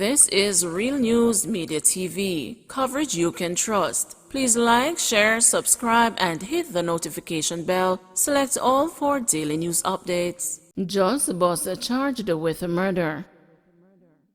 This is Real News Media TV, coverage you can trust. Please like, share, subscribe, and hit the notification bell. Select all for daily news updates. Just boss charged with murder.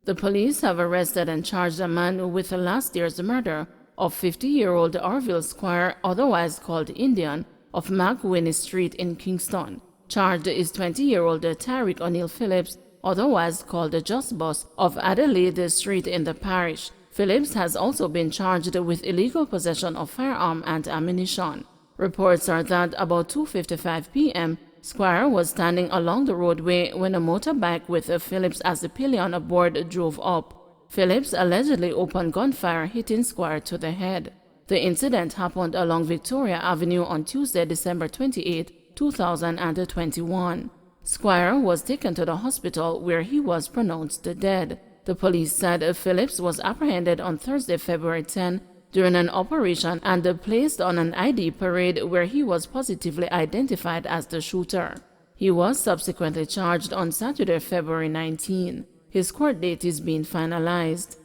The police have arrested and charged a man with last year's murder of 50-year-old Orville Squire, otherwise called Indian, of McWhinney Street in Kingston. Charged is 20-year-old Tariq O'Neill Phillips, otherwise called the Just Boss, of Adelaide Street in the parish. Phillips has also been charged with illegal possession of firearm and ammunition. Reports are that about 2:55 p.m., Squire was standing along the roadway when a motorbike with Phillips as the pillion aboard drove up. Phillips allegedly opened gunfire, hitting Squire to the head. The incident happened along Victoria Avenue on Tuesday, December 28, 2021. Squire was taken to the hospital where he was pronounced dead. The police said Phillips was apprehended on Thursday, February 10, during an operation and placed on an ID parade where he was positively identified as the shooter. He was subsequently charged on Saturday, February 19. His court date is being finalized.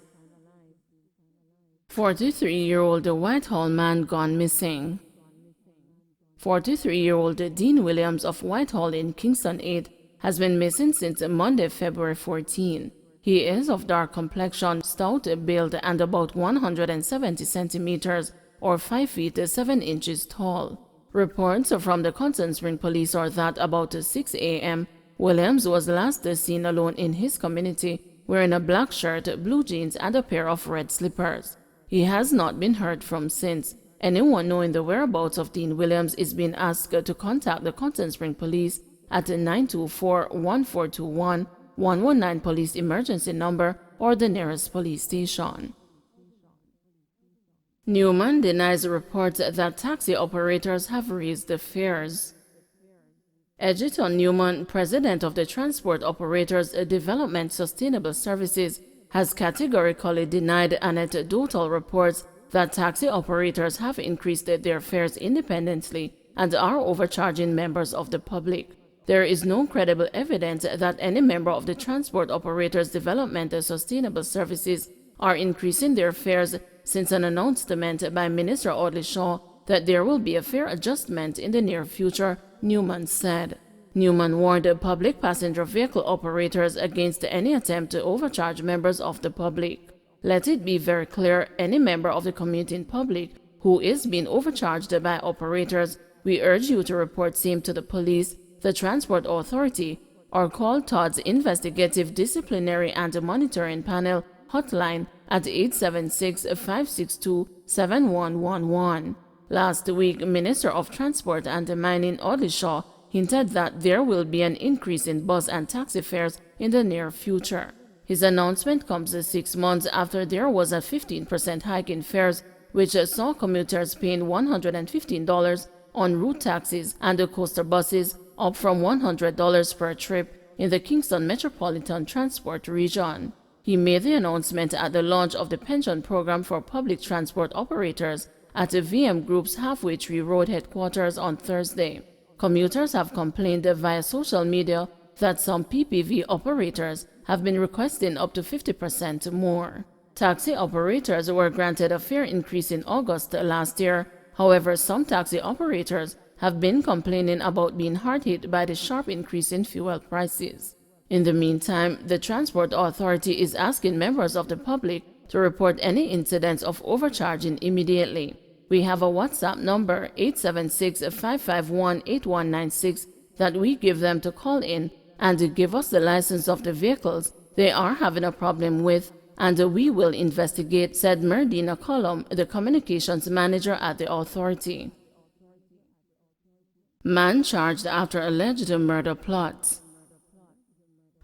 43-year-old Whitehall man gone missing. 43-year-old Dean Williams of Whitehall in Kingston 8 has been missing since Monday, February 14. He is of dark complexion, stout build, and about 170 centimeters or 5 feet 7 inches tall. Reports from the Constant Spring Police are that about 6 a.m., Williams was last seen alone in his community wearing a black shirt, blue jeans, and a pair of red slippers. He has not been heard from since. Anyone knowing the whereabouts of Dean Williams is being asked to contact the Constant Spring Police at 924-1421, 119 police emergency number, or the nearest police station. Newman denies reports that taxi operators have raised the fares. Edgerton Newman, president of the Transport Operators Development Sustainable Services, has categorically denied anecdotal reports that taxi operators have increased their fares independently and are overcharging members of the public. There is no credible evidence that any member of the Transport Operators Development Sustainable Services are increasing their fares since an announcement by Minister Audley Shaw that there will be a fare adjustment in the near future, Newman said. Newman warned public passenger vehicle operators against any attempt to overcharge members of the public. Let it be very clear, any member of the commuting public who is being overcharged by operators, we urge you to report same to the police, the Transport Authority, or call Todd's Investigative Disciplinary and Monitoring Panel hotline at 876-562-7111. Last week, Minister of Transport and Mining Audley Shaw hinted that there will be an increase in bus and taxi fares in the near future. His announcement comes 6 months after there was a 15% hike in fares, which saw commuters paying $115 en route taxis and coaster buses, up from $100 per trip in the Kingston Metropolitan Transport Region. He made the announcement at the launch of the pension program for public transport operators at the VM Group's Halfway Tree Road headquarters on Thursday. Commuters have complained via social media that some PPV operators have been requesting up to 50% more. Taxi operators were granted a fare increase in August last year. However, some taxi operators have been complaining about being hard hit by the sharp increase in fuel prices. In the meantime, the Transport Authority is asking members of the public to report any incidents of overcharging immediately. We have a WhatsApp number 876-551-8196 that we give them to call in and give us the license of the vehicles they are having a problem with, and we will investigate, said Merdina Colum, the communications manager at the authority. Man charged after alleged murder plot.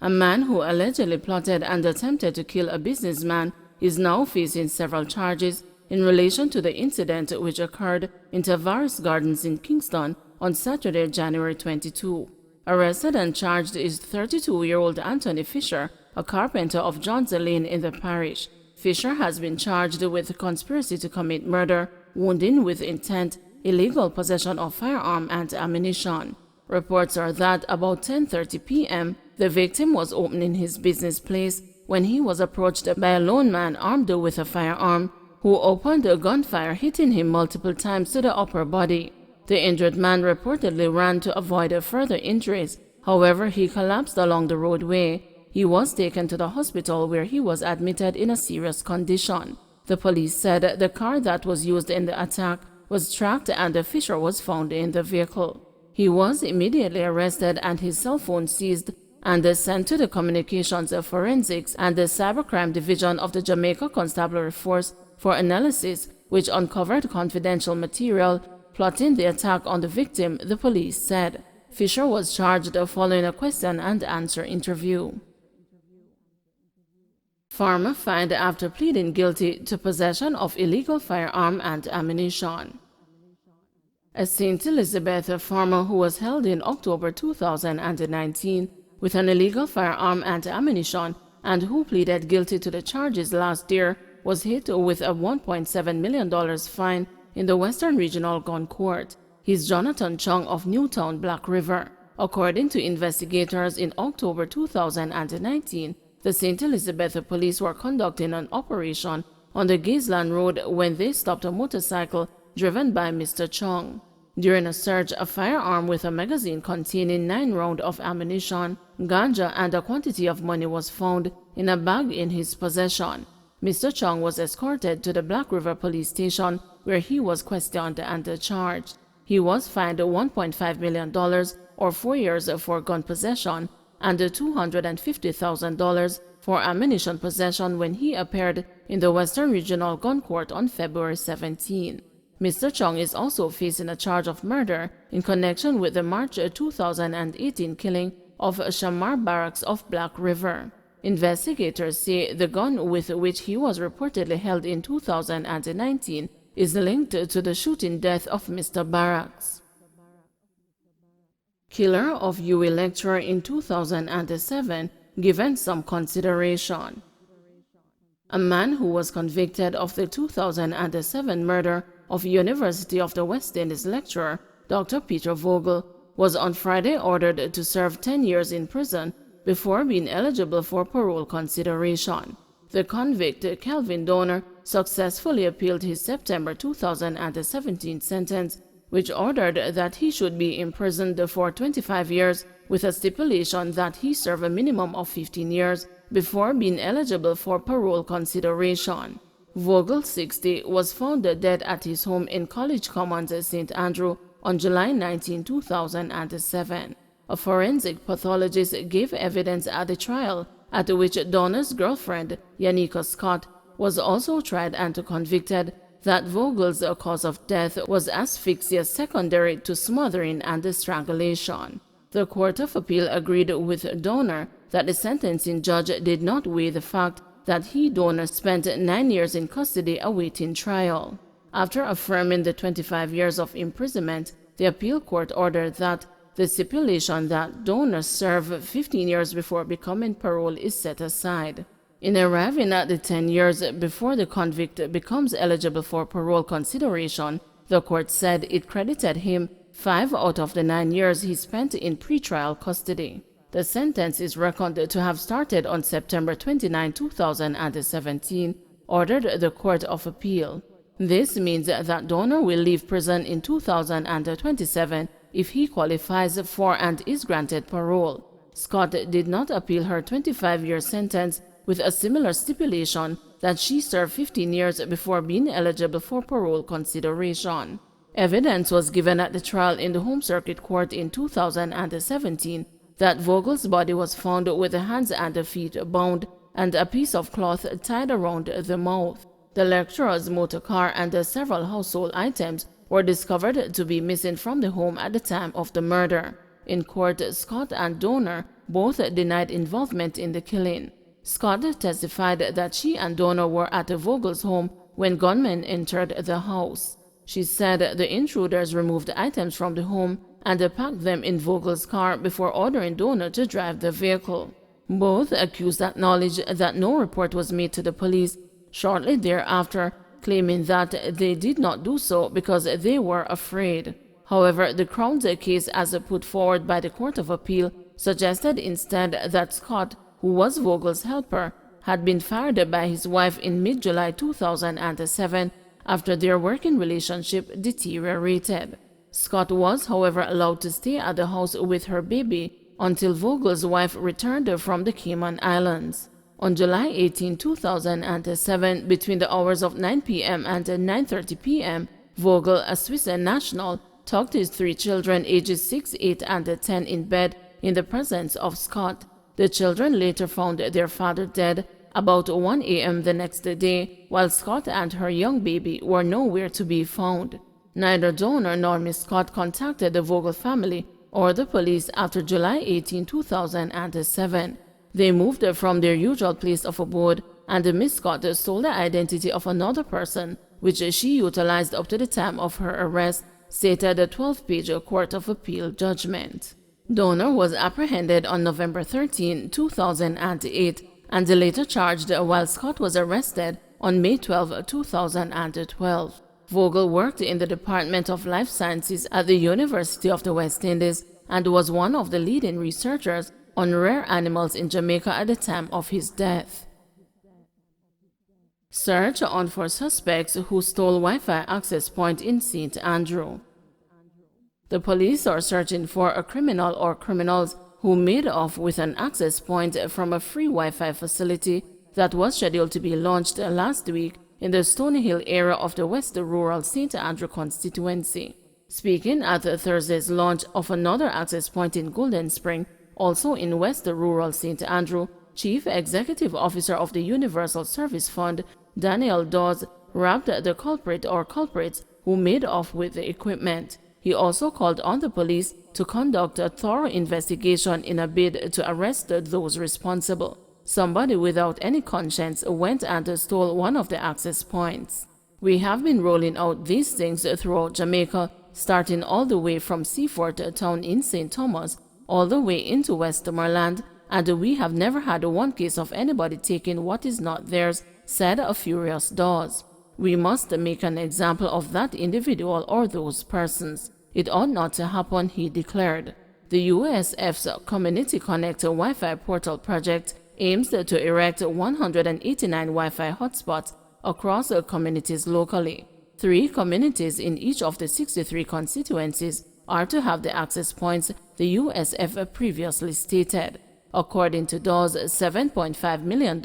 A man who allegedly plotted and attempted to kill a businessman is now facing several charges in relation to the incident which occurred in Tavares Gardens in Kingston on Saturday, January 22. Arrested and charged is 32-year-old Anthony Fisher, a carpenter of Johns Lane in the parish. Fisher has been charged with conspiracy to commit murder, wounding with intent, illegal possession of firearm and ammunition. Reports are that about 10:30 p.m., The victim was opening his business place when he was approached by a lone man armed with a firearm, who opened a gunfire, hitting him multiple times to the upper body. The injured man reportedly ran to avoid further injuries. However, he collapsed along the roadway. He was taken to the hospital where he was admitted in a serious condition. The police said the car that was used in the attack was tracked and the Fisher was found in the vehicle. He was immediately arrested and his cell phone seized and sent to the Communications Forensics and the Cybercrime Division of the Jamaica Constabulary Force for analysis, which uncovered confidential material plotting the attack on the victim, the police said. Fisher was charged following a question-and-answer interview. Farmer fined after pleading guilty to possession of illegal firearm and ammunition. A St. Elizabeth farmer who was held in October 2019 with an illegal firearm and ammunition and who pleaded guilty to the charges last year was hit with a $1.7 million fine in the Western Regional Gun Court. He's Jonathan Chung of Newtown, Black River. According to investigators, in October 2019, the St. Elizabeth police were conducting an operation on the Gazeland Road when they stopped a motorcycle driven by Mr. Chung. During a search, a firearm with a magazine containing 9 rounds of ammunition, ganja, and a quantity of money was found in a bag in his possession. Mr. Chung was escorted to the Black River Police Station where he was questioned and charged. He was fined $1.5 million or 4 years for gun possession and $250,000 for ammunition possession when he appeared in the Western Regional Gun Court on February 17. Mr. Chung is also facing a charge of murder in connection with the March 2018 killing of Shamar Barracks of Black River. Investigators say the gun with which he was reportedly held in 2019 is linked to the shooting death of Mr. Barracks. Killer of UWI lecturer in 2007 given some consideration. A man who was convicted of the 2007 murder of University of the West Indies lecturer Dr. Peter Vogel was on Friday ordered to serve 10 years in prison before being eligible for parole consideration. The convict, Calvin Donner, successfully appealed his September 2017 sentence, which ordered that he should be imprisoned for 25 years with a stipulation that he serve a minimum of 15 years before being eligible for parole consideration. Vogel, 60, was found dead at his home in College Commons, St. Andrew, on July 19, 2007. A forensic pathologist gave evidence at the trial, at which Donner's girlfriend, Yanika Scott, was also tried and convicted, that Vogel's cause of death was asphyxia secondary to smothering and strangulation. The Court of Appeal agreed with Donner that the sentencing judge did not weigh the fact that he, Donner, spent 9 years in custody awaiting trial. After affirming the 25 years of imprisonment, the appeal court ordered that the stipulation that Donner serve 15 years before becoming parole is set aside. In arriving at the 10 years before the convict becomes eligible for parole consideration, the court said it credited him 5 out of the 9 years he spent in pretrial custody. The sentence is reckoned to have started on September 29, 2017, ordered the Court of Appeal. This means that Donner will leave prison in 2027 if he qualifies for and is granted parole. Scott did not appeal her 25-year sentence with a similar stipulation that she serve 15 years before being eligible for parole consideration. Evidence was given at the trial in the Home Circuit Court in 2017 that Vogel's body was found with the hands and the feet bound and a piece of cloth tied around the mouth. The lecturer's motor car and several household items were discovered to be missing from the home at the time of the murder. In court, Scott and Donner both denied involvement in the killing. Scott testified that she and Donner were at Vogel's home when gunmen entered the house. She said the intruders removed items from the home and packed them in Vogel's car before ordering Donner to drive the vehicle. Both accused acknowledged that no report was made to the police shortly thereafter, claiming that they did not do so because they were afraid. However, the Crown's case, as put forward by the Court of Appeal, suggested instead that Scott, who was Vogel's helper, had been fired by his wife in mid-July 2007 after their working relationship deteriorated. Scott was, however, allowed to stay at the house with her baby until Vogel's wife returned from the Cayman Islands. On July 18, 2007, between the hours of 9 p.m. and 9:30 p.m., Vogel, a Swiss national, tucked his 3 children ages 6, 8, and 10 in bed in the presence of Scott. The children later found their father dead about 1 a.m. the next day, while Scott and her young baby were nowhere to be found. Neither Donor nor Miss Scott contacted the Vogel family or the police after July 18, 2007. They moved from their usual place of abode, and Miss Scott stole the identity of another person, which she utilized up to the time of her arrest, stated the 12-page Court of Appeal judgment. Donor was apprehended on November 13, 2008, and later charged while Scott was arrested on May 12, 2012. Vogel worked in the Department of Life Sciences at the University of the West Indies and was one of the leading researchers on rare animals in Jamaica at the time of his death. Search on for suspects who stole Wi-Fi access point in St. Andrew. The police are searching for a criminal or criminals who made off with an access point from a free Wi-Fi facility that was scheduled to be launched last week in the Stony Hill area of the West Rural St. Andrew constituency. Speaking at Thursday's launch of another access point in Golden Spring, also in West Rural St. Andrew, Chief Executive Officer of the Universal Service Fund, Daniel Dawes, rapped the culprit or culprits who made off with the equipment. He also called on the police to conduct a thorough investigation in a bid to arrest those responsible. Somebody without any conscience went and stole one of the access points. We have been rolling out these things throughout Jamaica, starting all the way from Seafort Town in St. Thomas, all the way into Westmoreland, and we have never had one case of anybody taking what is not theirs, said a furious Dawes. We must make an example of that individual or those persons. It ought not to happen, he declared. The USF's Community Connect Wi-Fi portal project aims to erect 189 Wi-Fi hotspots across communities locally. 3 communities in each of the 63 constituencies are to have the access points, the USF previously stated. According to Dawes, $7.5 million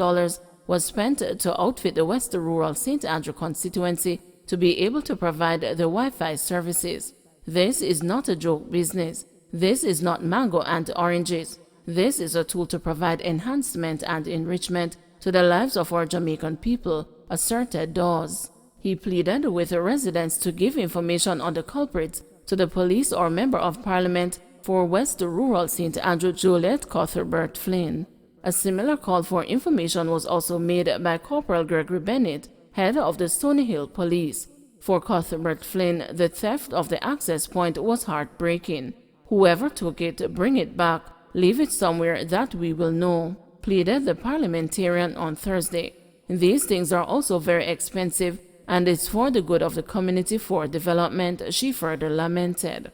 was spent to outfit the West Rural St. Andrew constituency to be able to provide the Wi-Fi services. This is not a joke business. This is not mango and oranges. This is a tool to provide enhancement and enrichment to the lives of our Jamaican people, asserted Dawes. He pleaded with the residents to give information on the culprits to the police or Member of Parliament for West Rural St. Andrew Juliet Cuthbert Flynn. A similar call for information was also made by Corporal Gregory Bennett, head of the Stony Hill Police. For Cuthbert Flynn, the theft of the access point was heartbreaking. Whoever took it, bring it back, leave it somewhere that we will know, pleaded the parliamentarian on Thursday. These things are also very expensive, and it's for the good of the community for development, she further lamented.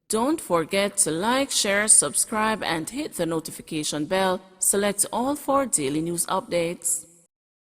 Don't forget to like, share, subscribe, and hit the notification bell. Select all for daily news updates.